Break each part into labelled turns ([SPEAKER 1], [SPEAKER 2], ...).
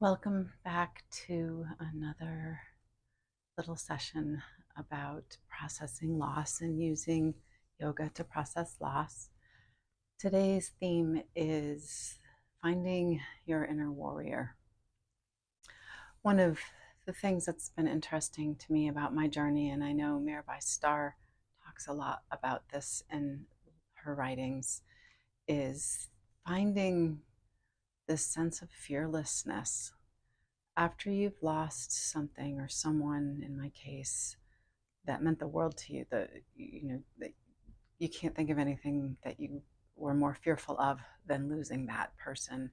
[SPEAKER 1] Welcome back to another little session about processing loss and using yoga to process loss. Today's theme is finding your inner warrior. One of the things that's been interesting to me about my journey, and I know Mirabai Starr talks a lot about this in her writings, is finding this sense of fearlessness after you've lost something or someone, in my case, that meant the world to you. That you can't think of anything that you were more fearful of than losing that person.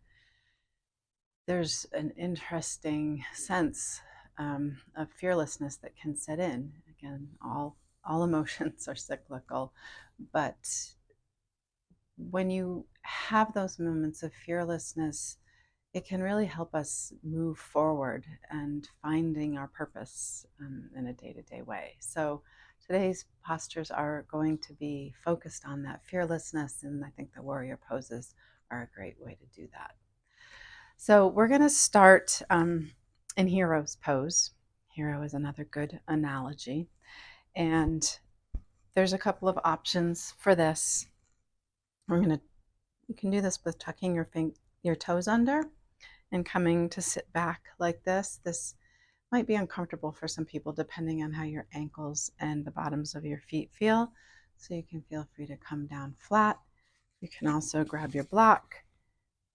[SPEAKER 1] There's an interesting sense of fearlessness that can set in. Again, all emotions are cyclical, but when you have those moments of fearlessness, it can really help us move forward and finding our purpose in a day-to-day way. So today's postures are going to be focused on that fearlessness, and I think the warrior poses are a great way to do that. So we're going to start in hero's pose. Hero is another good analogy, and there's a couple of options for this. You can do this with tucking your toes under and coming to sit back like this. This might be uncomfortable for some people depending on how your ankles and the bottoms of your feet feel. So you can feel free to come down flat. You can also grab your block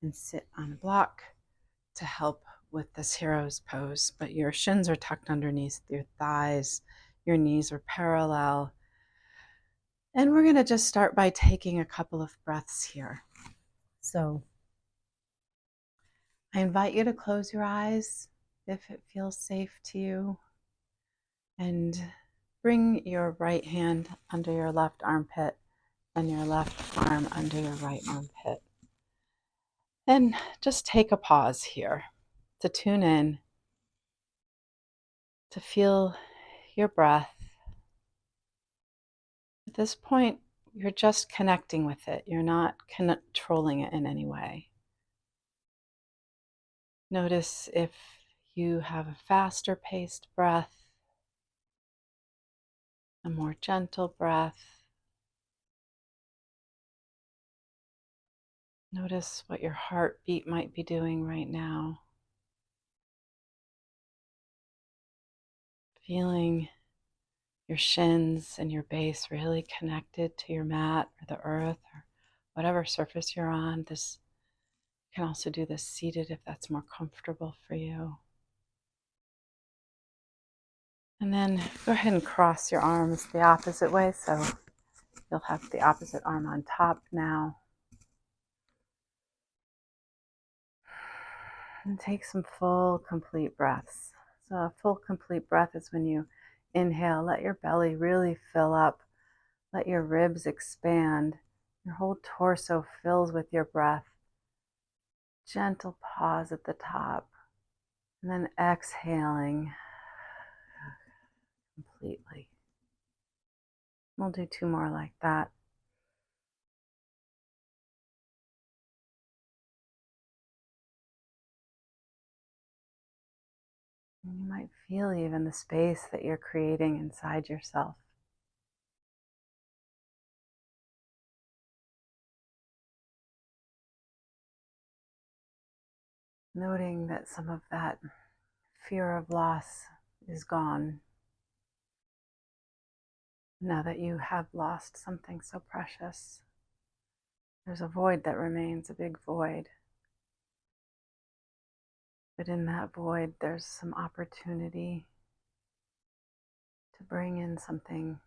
[SPEAKER 1] and sit on a block to help with this hero's pose. But your shins are tucked underneath your thighs. Your knees are parallel. And we're going to just start by taking a couple of breaths here. So I invite you to close your eyes if it feels safe to you, and bring your right hand under your left armpit and your left arm under your right armpit. And just take a pause here to tune in, to feel your breath. At this point, you're just connecting with it. You're not controlling it in any way. Notice if you have a faster paced breath, a more gentle breath. Notice what your heartbeat might be doing right now. Feeling your shins and your base really connected to your mat or the earth or whatever surface you're on. This you can also do this seated if that's more comfortable for you. And then go ahead and cross your arms the opposite way, so you'll have the opposite arm on top now. And take some full, complete breaths. So a full, complete breath is when you inhale, let your belly really fill up, let your ribs expand, your whole torso fills with your breath. Gentle pause at the top, and then exhaling completely. We'll do two more like that. And you might feel even the space that you're creating inside yourself. Noting that some of that fear of loss is gone now that you have lost something so precious. There's a void that remains, a big void. But in that void, there's some opportunity to bring in something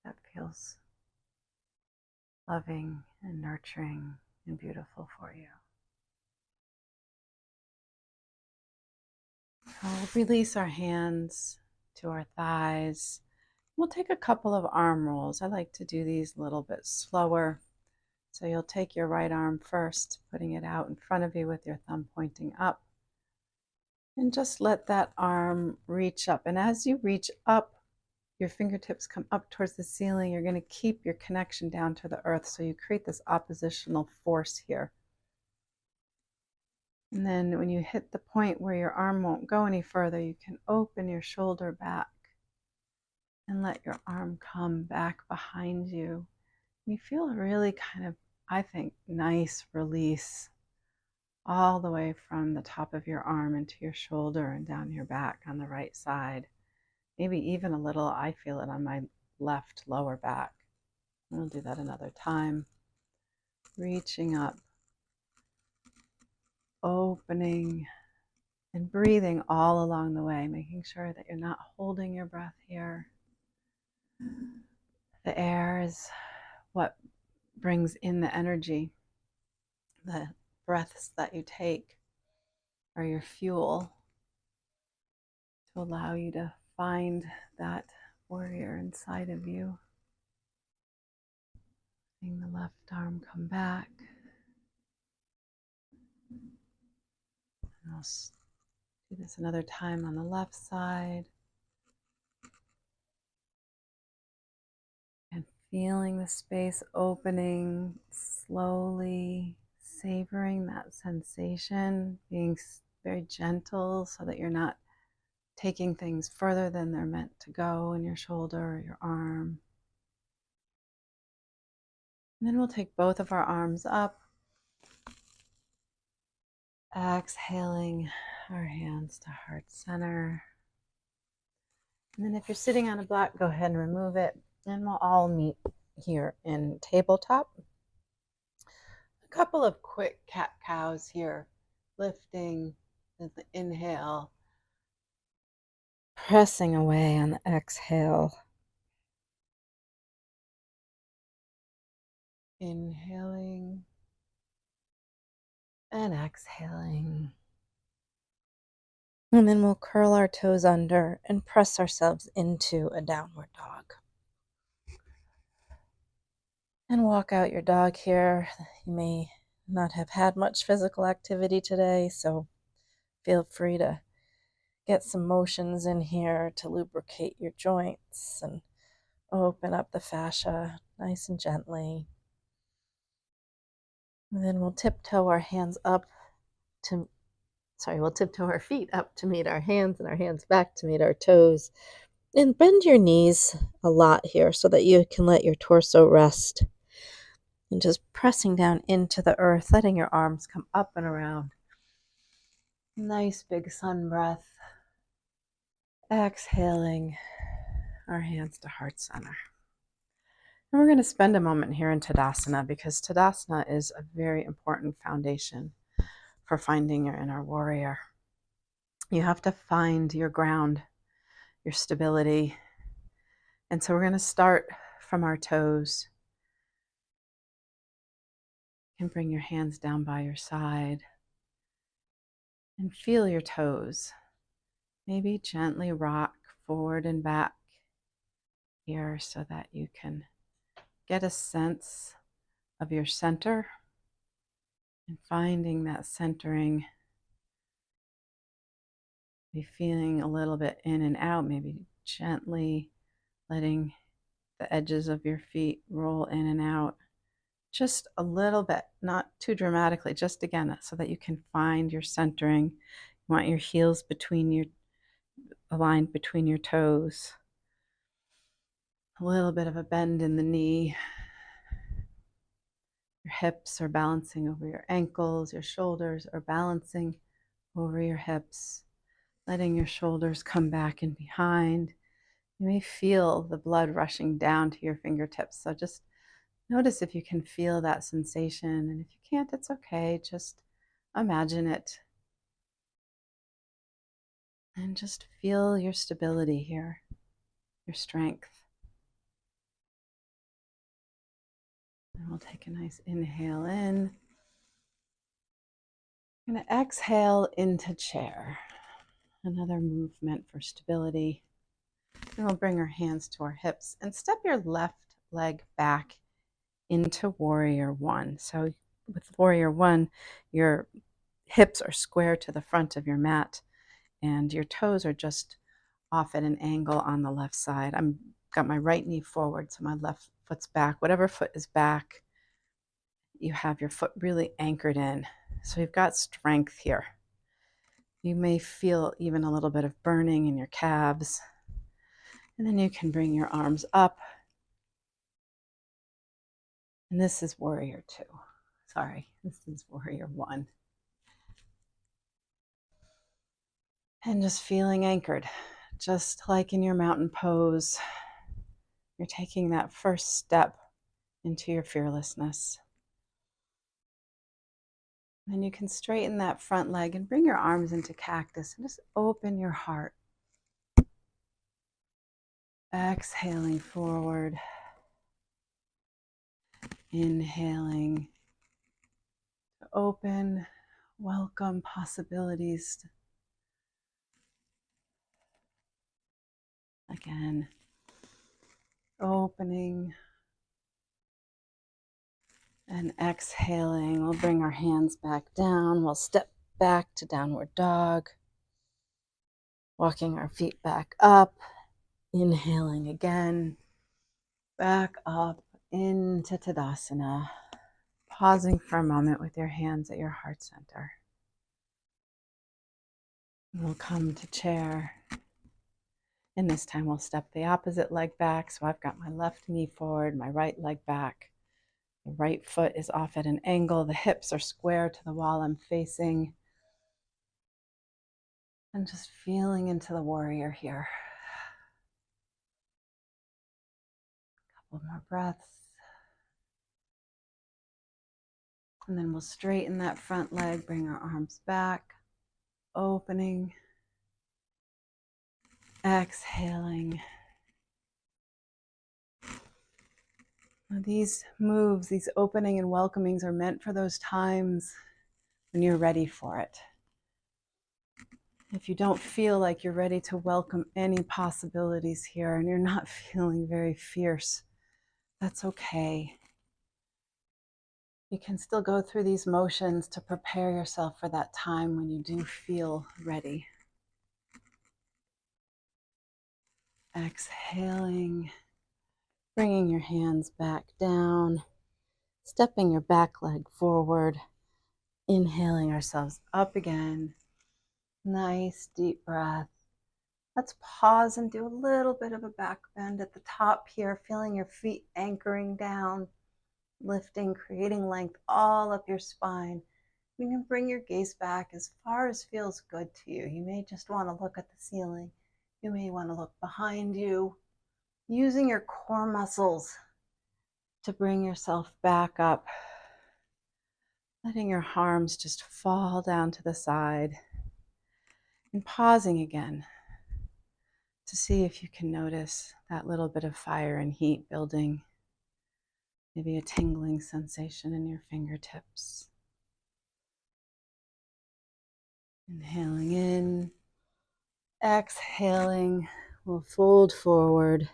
[SPEAKER 1] that feels loving and nurturing and beautiful for you. So we'll release our hands to our thighs. We'll take a couple of arm rolls. I like to do these a little bit slower. So you'll take your right arm first, putting it out in front of you with your thumb pointing up. And just let that arm reach up. And as you reach up, your fingertips come up towards the ceiling. You're going to keep your connection down to the earth. So you create this oppositional force here. And then when you hit the point where your arm won't go any further, you can open your shoulder back and let your arm come back behind you. You feel a really kind of, I think, nice release all the way from the top of your arm into your shoulder and down your back on the right side. Maybe even a little, I feel it on my left lower back. We'll do that another time. Reaching up, opening, and breathing all along the way, making sure that you're not holding your breath here. The air is what brings in the energy. The breaths that you take are your fuel to allow you to find that warrior inside of you. Letting the left arm come back. And I'll do this another time on the left side. And feeling the space opening slowly, savoring that sensation, being very gentle so that you're not taking things further than they're meant to go in your shoulder or your arm. And then we'll take both of our arms up, exhaling our hands to heart center. And then if you're sitting on a block, go ahead and remove it. And we'll all meet here in tabletop. A couple of quick cat-cows here, lifting with the inhale, pressing away on the exhale. Inhaling and exhaling. And then we'll curl our toes under and press ourselves into a downward dog. And walk out your dog here. You may not have had much physical activity today, so feel free to get some motions in here to lubricate your joints and open up the fascia nice and gently. And then we'll tiptoe our hands up to, we'll tiptoe our feet up to meet our hands and our hands back to meet our toes. And bend your knees a lot here so that you can let your torso rest. And just pressing down into the earth, letting your arms come up and around. Nice big sun breath. Exhaling our hands to heart center. And we're going to spend a moment here in Tadasana because Tadasana is a very important foundation for finding your inner warrior. You have to find your ground, your stability. And so we're going to start from our toes. You can bring your hands down by your side and feel your toes. Maybe gently rock forward and back here so that you can get a sense of your center and finding that centering. Be feeling a little bit in and out, maybe gently letting the edges of your feet roll in and out. Just a little bit, not too dramatically, just again, so that you can find your centering. You want your heels aligned between your toes. A little bit of a bend in the knee. Your hips are balancing over your ankles. Your shoulders are balancing over your hips. Letting your shoulders come back and behind. You may feel the blood rushing down to your fingertips. So just notice if you can feel that sensation. And if you can't, it's okay. Just imagine it. And just feel your stability here, your strength. And we'll take a nice inhale in. I'm going to exhale into chair. Another movement for stability. And we'll bring our hands to our hips and step your left leg back into warrior one. So with warrior one, your hips are square to the front of your mat and your toes are just off at an angle on the left side. I've got my right knee forward, so my left foot's back. Whatever foot is back, you have your foot really anchored in. So you've got strength here. You may feel even a little bit of burning in your calves. And then you can bring your arms up. And this is warrior 2. Sorry, this is warrior 1. And just feeling anchored, just like in your mountain pose. You're taking that first step into your fearlessness. Then you can straighten that front leg and bring your arms into cactus and just open your heart. Exhaling forward. Inhaling to open, welcome possibilities. Again, opening and exhaling. We'll bring our hands back down. We'll step back to downward dog. Walking our feet back up. Inhaling again. Back up into Tadasana. Pausing for a moment with your hands at your heart center. We'll come to chair. And this time we'll step the opposite leg back. So I've got my left knee forward, my right leg back. The right foot is off at an angle. The hips are square to the wall I'm facing. And just feeling into the warrior here. A couple more breaths. And then we'll straighten that front leg, bring our arms back, opening, exhaling. Now these moves, these opening and welcomings are meant for those times when you're ready for it. If you don't feel like you're ready to welcome any possibilities here and you're not feeling very fierce, that's okay. You can still go through these motions to prepare yourself for that time when you do feel ready. Exhaling, bringing your hands back down, stepping your back leg forward, inhaling ourselves up again. Nice deep breath. Let's pause and do a little bit of a back bend at the top here, feeling your feet anchoring down, lifting, creating length all up your spine. You can bring your gaze back as far as feels good to you. You may just want to look at the ceiling. You may want to look behind you, using your core muscles to bring yourself back up, letting your arms just fall down to the side, and pausing again to see if you can notice that little bit of fire and heat building, maybe a tingling sensation in your fingertips. Inhaling in, exhaling, we'll fold forward.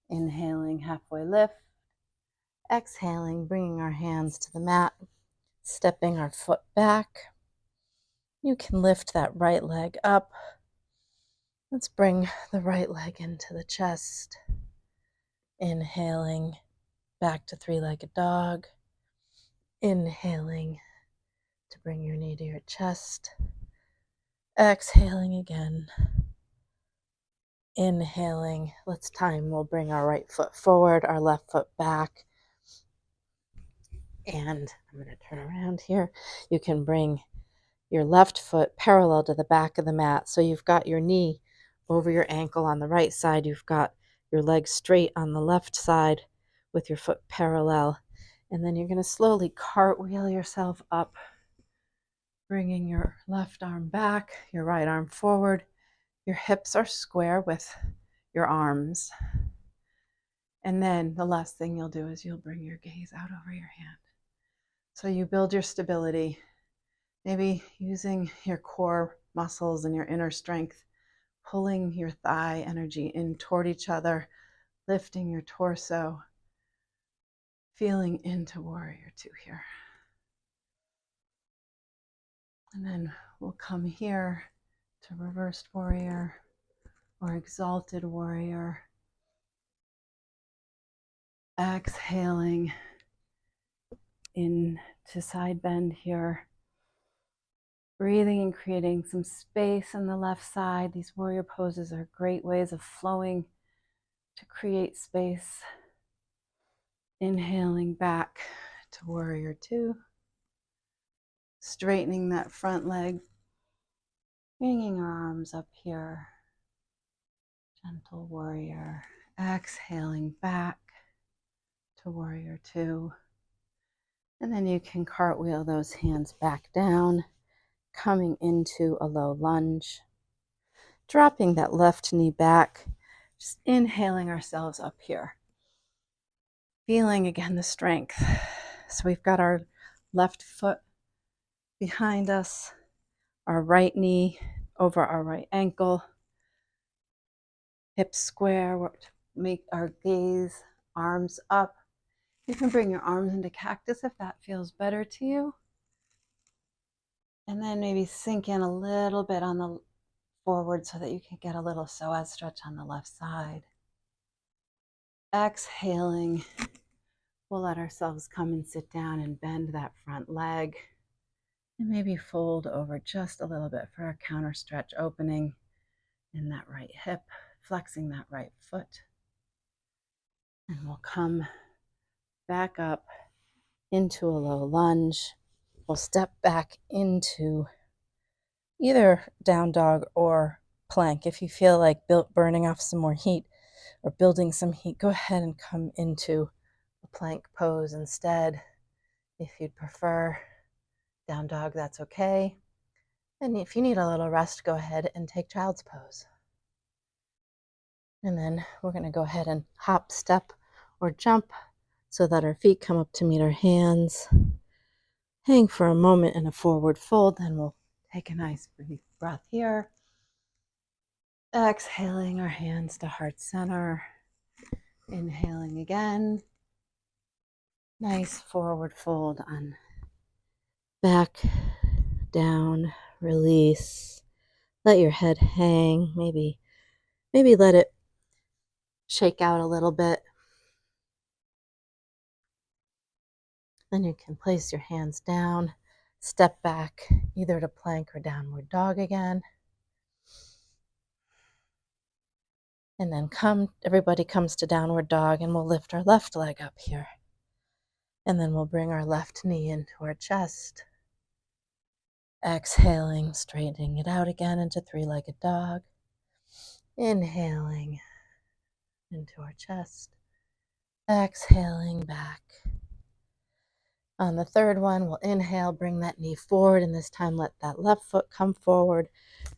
[SPEAKER 1] Inhaling, halfway lift. Exhaling, bringing our hands to the mat, stepping our foot back. You can lift that right leg up. Let's bring the right leg into the chest. Inhaling, back to three-legged dog. Inhaling to bring your knee to your chest. Exhaling again. Inhaling, let's time. We'll bring our right foot forward, our left foot back. And I'm going to turn around here. You can bring your left foot parallel to the back of the mat. So you've got your knee over your ankle on the right side. You've got your leg straight on the left side with your foot parallel. And then you're going to slowly cartwheel yourself up, bringing your left arm back, your right arm forward. Your hips are square with your arms. And then the last thing you'll do is you'll bring your gaze out over your hand. So you build your stability, maybe using your core muscles and your inner strength, pulling your thigh energy in toward each other, lifting your torso, feeling into warrior 2 here. And then we'll come here to reversed warrior or exalted warrior. Exhaling, into side bend here. Breathing and creating some space on the left side. These warrior poses are great ways of flowing to create space. Inhaling back to warrior two. Straightening that front leg. Bringing our arms up here. Gentle warrior. Exhaling back to warrior two. And then you can cartwheel those hands back down, coming into a low lunge. Dropping that left knee back, just inhaling ourselves up here. Feeling again the strength. So we've got our left foot behind us, our right knee over our right ankle, hips square, make our gaze, arms up. You can bring your arms into cactus if that feels better to you. And then maybe sink in a little bit on the forward so that you can get a little psoas stretch on the left side. Exhaling, we'll let ourselves come and sit down and bend that front leg. And maybe fold over just a little bit for a counter stretch opening in that right hip, flexing that right foot. And we'll come back up into a low lunge. We'll step back into either down dog or plank. If you feel like burning off some more heat or building some heat, go ahead and come into a plank pose instead. If you'd prefer down dog, that's okay. And if you need a little rest, go ahead and take child's pose. And then we're going to go ahead and hop, step, or jump so that our feet come up to meet our hands. Hang for a moment in a forward fold, then we'll take a nice deep breath here. Exhaling our hands to heart center. Inhaling again. Nice forward fold on back, down, release. Let your head hang. Maybe let it shake out a little bit. Then you can place your hands down, step back either to plank or downward dog again. And then everybody comes to downward dog, and we'll lift our left leg up here. And then we'll bring our left knee into our chest. Exhaling, straightening it out again into three-legged dog. Inhaling into our chest. Exhaling back. On the third one, we'll inhale, bring that knee forward, and this time let that left foot come forward,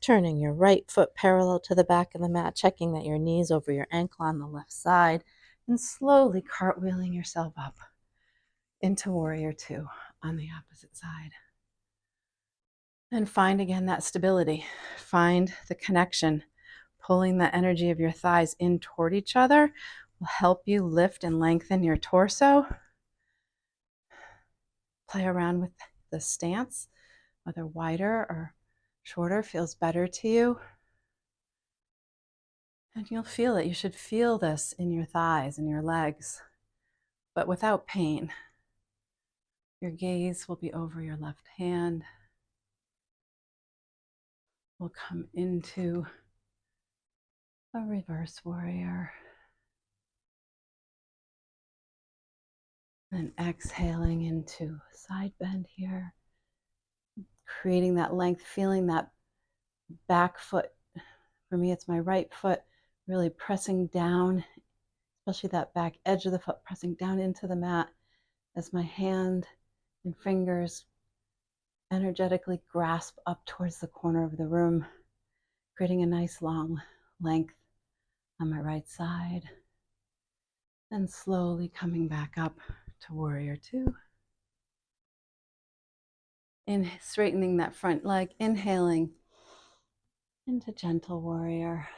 [SPEAKER 1] turning your right foot parallel to the back of the mat, checking that your knee's over your ankle on the left side, and slowly cartwheeling yourself up into warrior two on the opposite side. And find again that stability. Find the connection. Pulling the energy of your thighs in toward each other will help you lift and lengthen your torso. Play around with the stance, whether wider or shorter feels better to you. And you'll feel it. You should feel this in your thighs and your legs, but without pain. Your gaze will be over your left hand. We'll come into a reverse warrior. And exhaling into side bend here. Creating that length, feeling that back foot. For me, it's my right foot really pressing down, especially that back edge of the foot pressing down into the mat as my hand and fingers energetically grasp up towards the corner of the room, creating a nice long length on my right side. And slowly coming back up to warrior two. Straightening that front leg, inhaling into gentle warrior.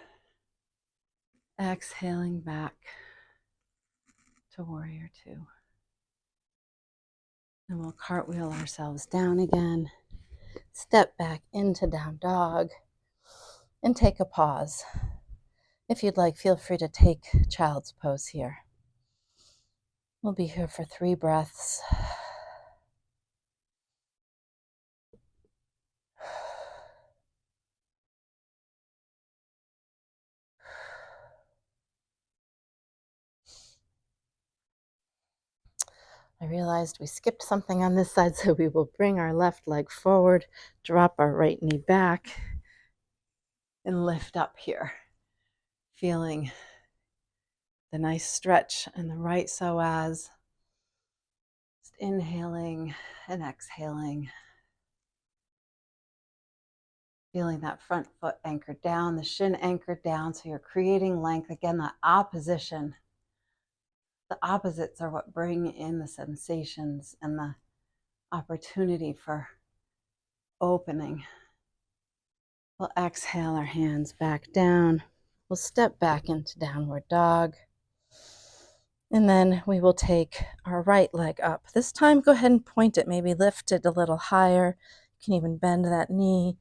[SPEAKER 1] Exhaling back to warrior two. And we'll cartwheel ourselves down again. Step back into down dog and take a pause. If you'd like, feel free to take child's pose here. We'll be here for 3 breaths. I realized we skipped something on this side, so we will bring our left leg forward, drop our right knee back, and lift up here, feeling the nice stretch in the right psoas. Just inhaling and exhaling. Feeling that front foot anchored down, the shin anchored down, so you're creating length. Again, that opposition. The opposites are what bring in the sensations and the opportunity for opening. We'll exhale our hands back down. We'll step back into downward dog. And then we will take our right leg up. This time, go ahead and point it, maybe lift it a little higher. You can even bend that knee.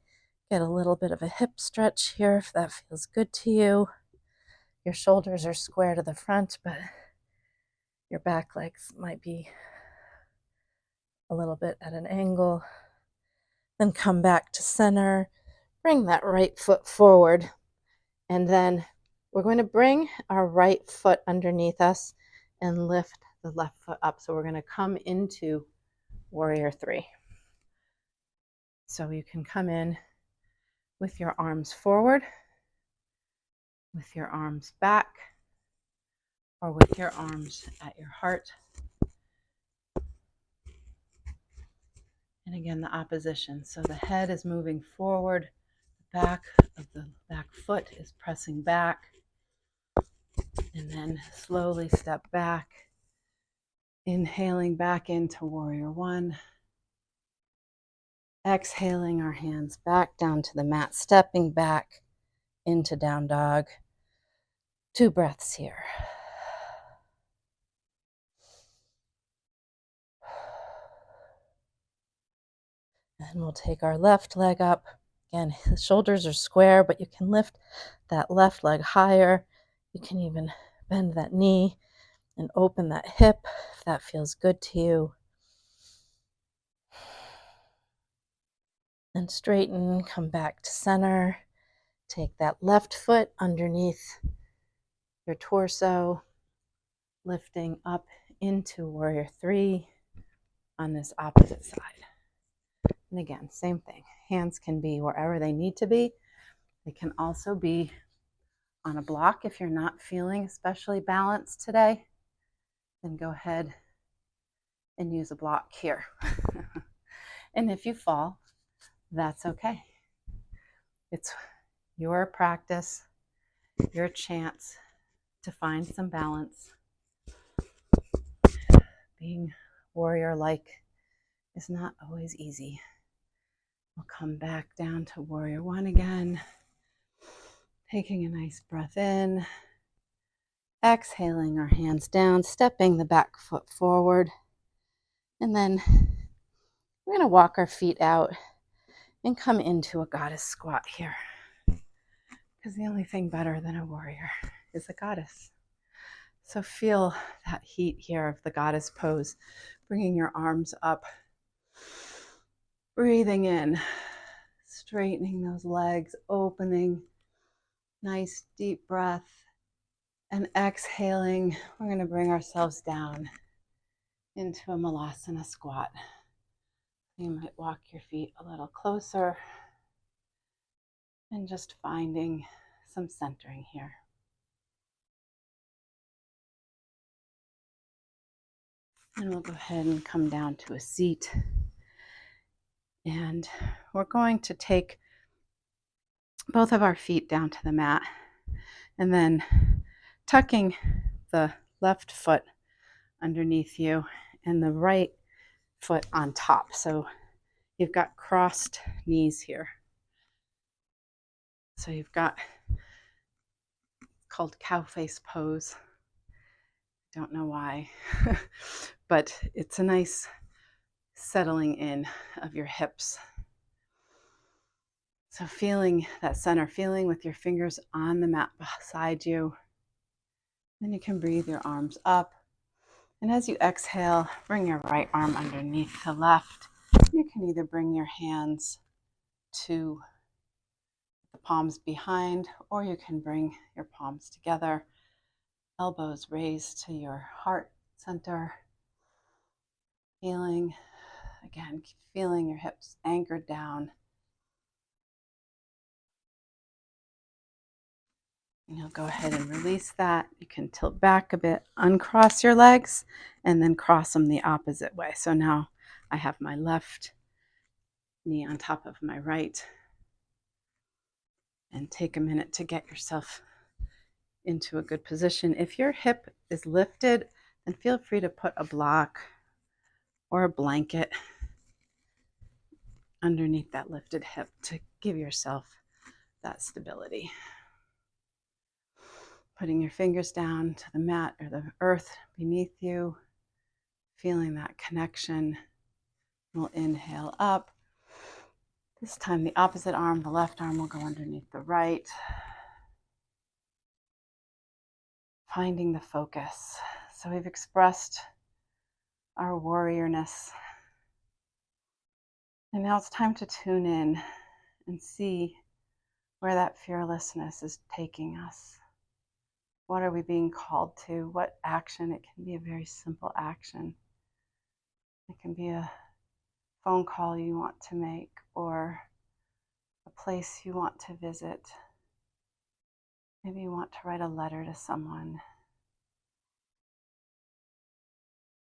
[SPEAKER 1] Get a little bit of a hip stretch here if that feels good to you. Your shoulders are square to the front, but your back legs might be a little bit at an angle. Then come back to center. Bring that right foot forward. And then we're going to bring our right foot underneath us and lift the left foot up. So we're going to come into warrior three. So you can come in with your arms forward, with your arms back, or with your arms at your heart. And again, the opposition. So the head is moving forward, the back of the back foot is pressing back, and then slowly step back, inhaling back into warrior one. Exhaling our hands back down to the mat, stepping back into down dog. 2 breaths here. And we'll take our left leg up. Again, the shoulders are square, but you can lift that left leg higher. You can even bend that knee and open that hip if that feels good to you. And straighten, come back to center. Take that left foot underneath your torso, lifting up into warrior three on this opposite side. And again, same thing. Hands can be wherever they need to be. They can also be on a block if you're not feeling especially balanced today. Then go ahead and use a block here. And if you fall, that's okay. It's your practice, your chance to find some balance. Being warrior-like is not always easy. We'll come back down to warrior one again. Taking a nice breath in. Exhaling our hands down, stepping the back foot forward. And then we're going to walk our feet out and come into a goddess squat here. Because the only thing better than a warrior is a goddess. So feel that heat here of the goddess pose, bringing your arms up, breathing in, straightening those legs, opening, nice deep breath, and exhaling. We're going to bring ourselves down into a malasana squat. You might walk your feet a little closer and just finding some centering here. And we'll go ahead and come down to a seat. And we're going to take both of our feet down to the mat and then tucking the left foot underneath you and the right foot on top. So you've got crossed knees here. So you've got called cow face pose. Don't know why, but it's a nice settling in of your hips. So feeling that center, feeling with your fingers on the mat beside you. Then you can breathe your arms up. And as you exhale, bring your right arm underneath the left. You can either bring your hands to the palms behind, or you can bring your palms together, elbows raised to your heart center. Feeling, again, feeling your hips anchored down. And you'll go ahead and release that. You can tilt back a bit, uncross your legs, and then cross them the opposite way. So now I have my left knee on top of my right. And take a minute to get yourself into a good position. If your hip is lifted, then feel free to put a block or a blanket underneath that lifted hip to give yourself that stability. Putting your fingers down to the mat or the earth beneath you, feeling that connection. We'll inhale up. This time the opposite arm, the left arm, will go underneath the right. Finding the focus. So we've expressed our warriorness. And now it's time to tune in and see where that fearlessness is taking us. What are we being called to? What action? It can be a very simple action. It can be a phone call you want to make, or a place you want to visit. Maybe you want to write a letter to someone.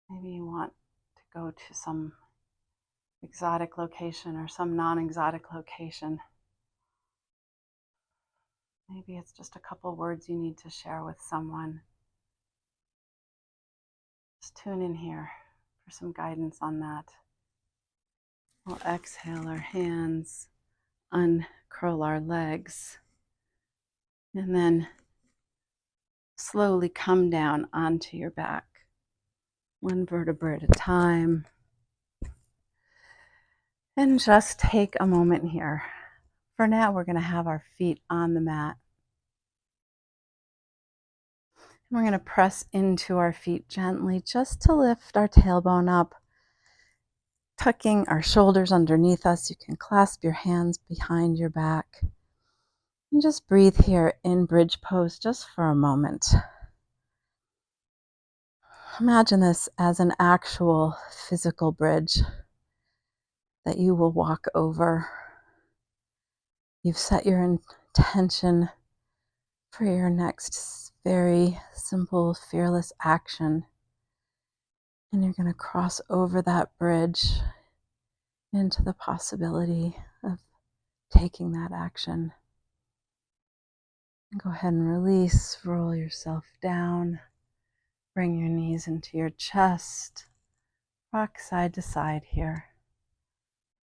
[SPEAKER 1] Maybe you want to go to some exotic location or some non-exotic location. Maybe it's just a couple words you need to share with someone. Just tune in here for some guidance on that. We'll exhale our hands, uncurl our legs, and then slowly come down onto your back, one vertebra at a time. And just take a moment here. For now, we're going to have our feet on the mat. And we're going to press into our feet gently just to lift our tailbone up, tucking our shoulders underneath us. You can clasp your hands behind your back. And just breathe here in bridge pose just for a moment. Imagine this as an actual physical bridge that you will walk over. You've set your intention for your next very simple, fearless action. And you're going to cross over that bridge into the possibility of taking that action. And go ahead and release, roll yourself down, bring your knees into your chest, rock side to side here,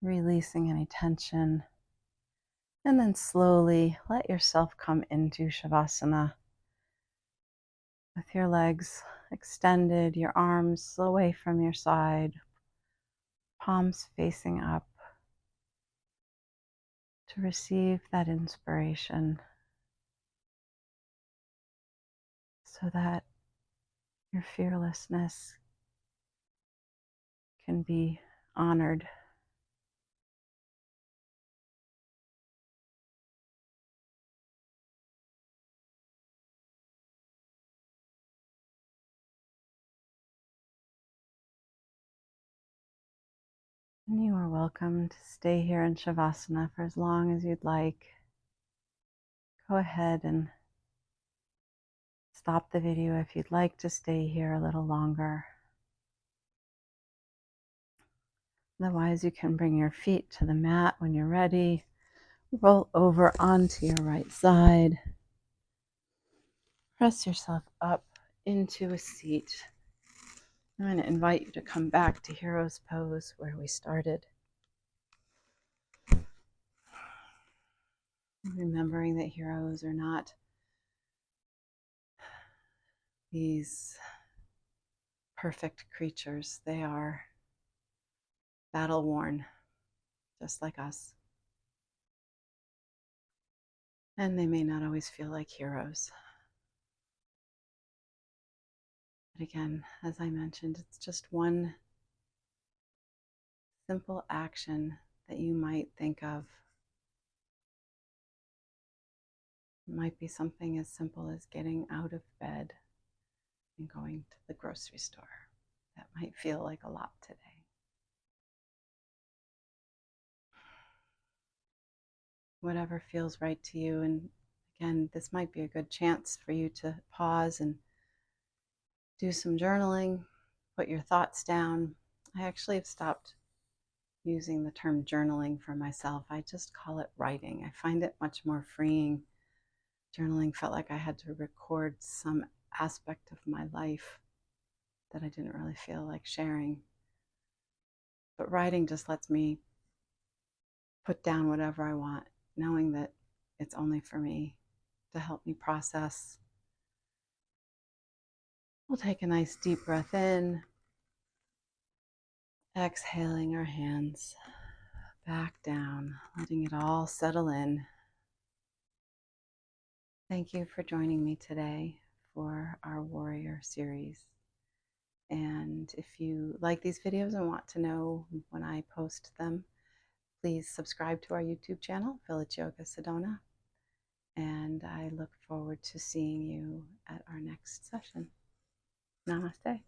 [SPEAKER 1] releasing any tension. And then slowly let yourself come into Shavasana with your legs extended, your arms away from your side, palms facing up, to receive that inspiration so that your fearlessness can be honored. And you are welcome to stay here in Shavasana for as long as you'd like. Go ahead and stop the video if you'd like to stay here a little longer. Otherwise, you can bring your feet to the mat when you're ready. Roll over onto your right side. Press yourself up into a seat. I'm going to invite you to come back to Hero's Pose where we started. Remembering that heroes are not these perfect creatures. They are battle-worn, just like us. And they may not always feel like heroes. But again, as I mentioned, it's just one simple action that you might think of. It might be something as simple as getting out of bed and going to the grocery store. That might feel like a lot today. whatever feels right to you. And again, this might be a good chance for you to pause and do some journaling, put your thoughts down. I actually have stopped using the term journaling for myself. I just call it writing. I find it much more freeing. Journaling felt like I had to record some aspect of my life that I didn't really feel like sharing. But writing just lets me put down whatever I want, knowing that it's only for me, to help me process. We'll take a nice deep breath in, exhaling our hands back down, letting it all settle in. Thank you for joining me today for our Warrior series. And if you like these videos and want to know when I post them, please subscribe to our YouTube channel, Village Yoga Sedona. And I look forward to seeing you at our next session. Namaste.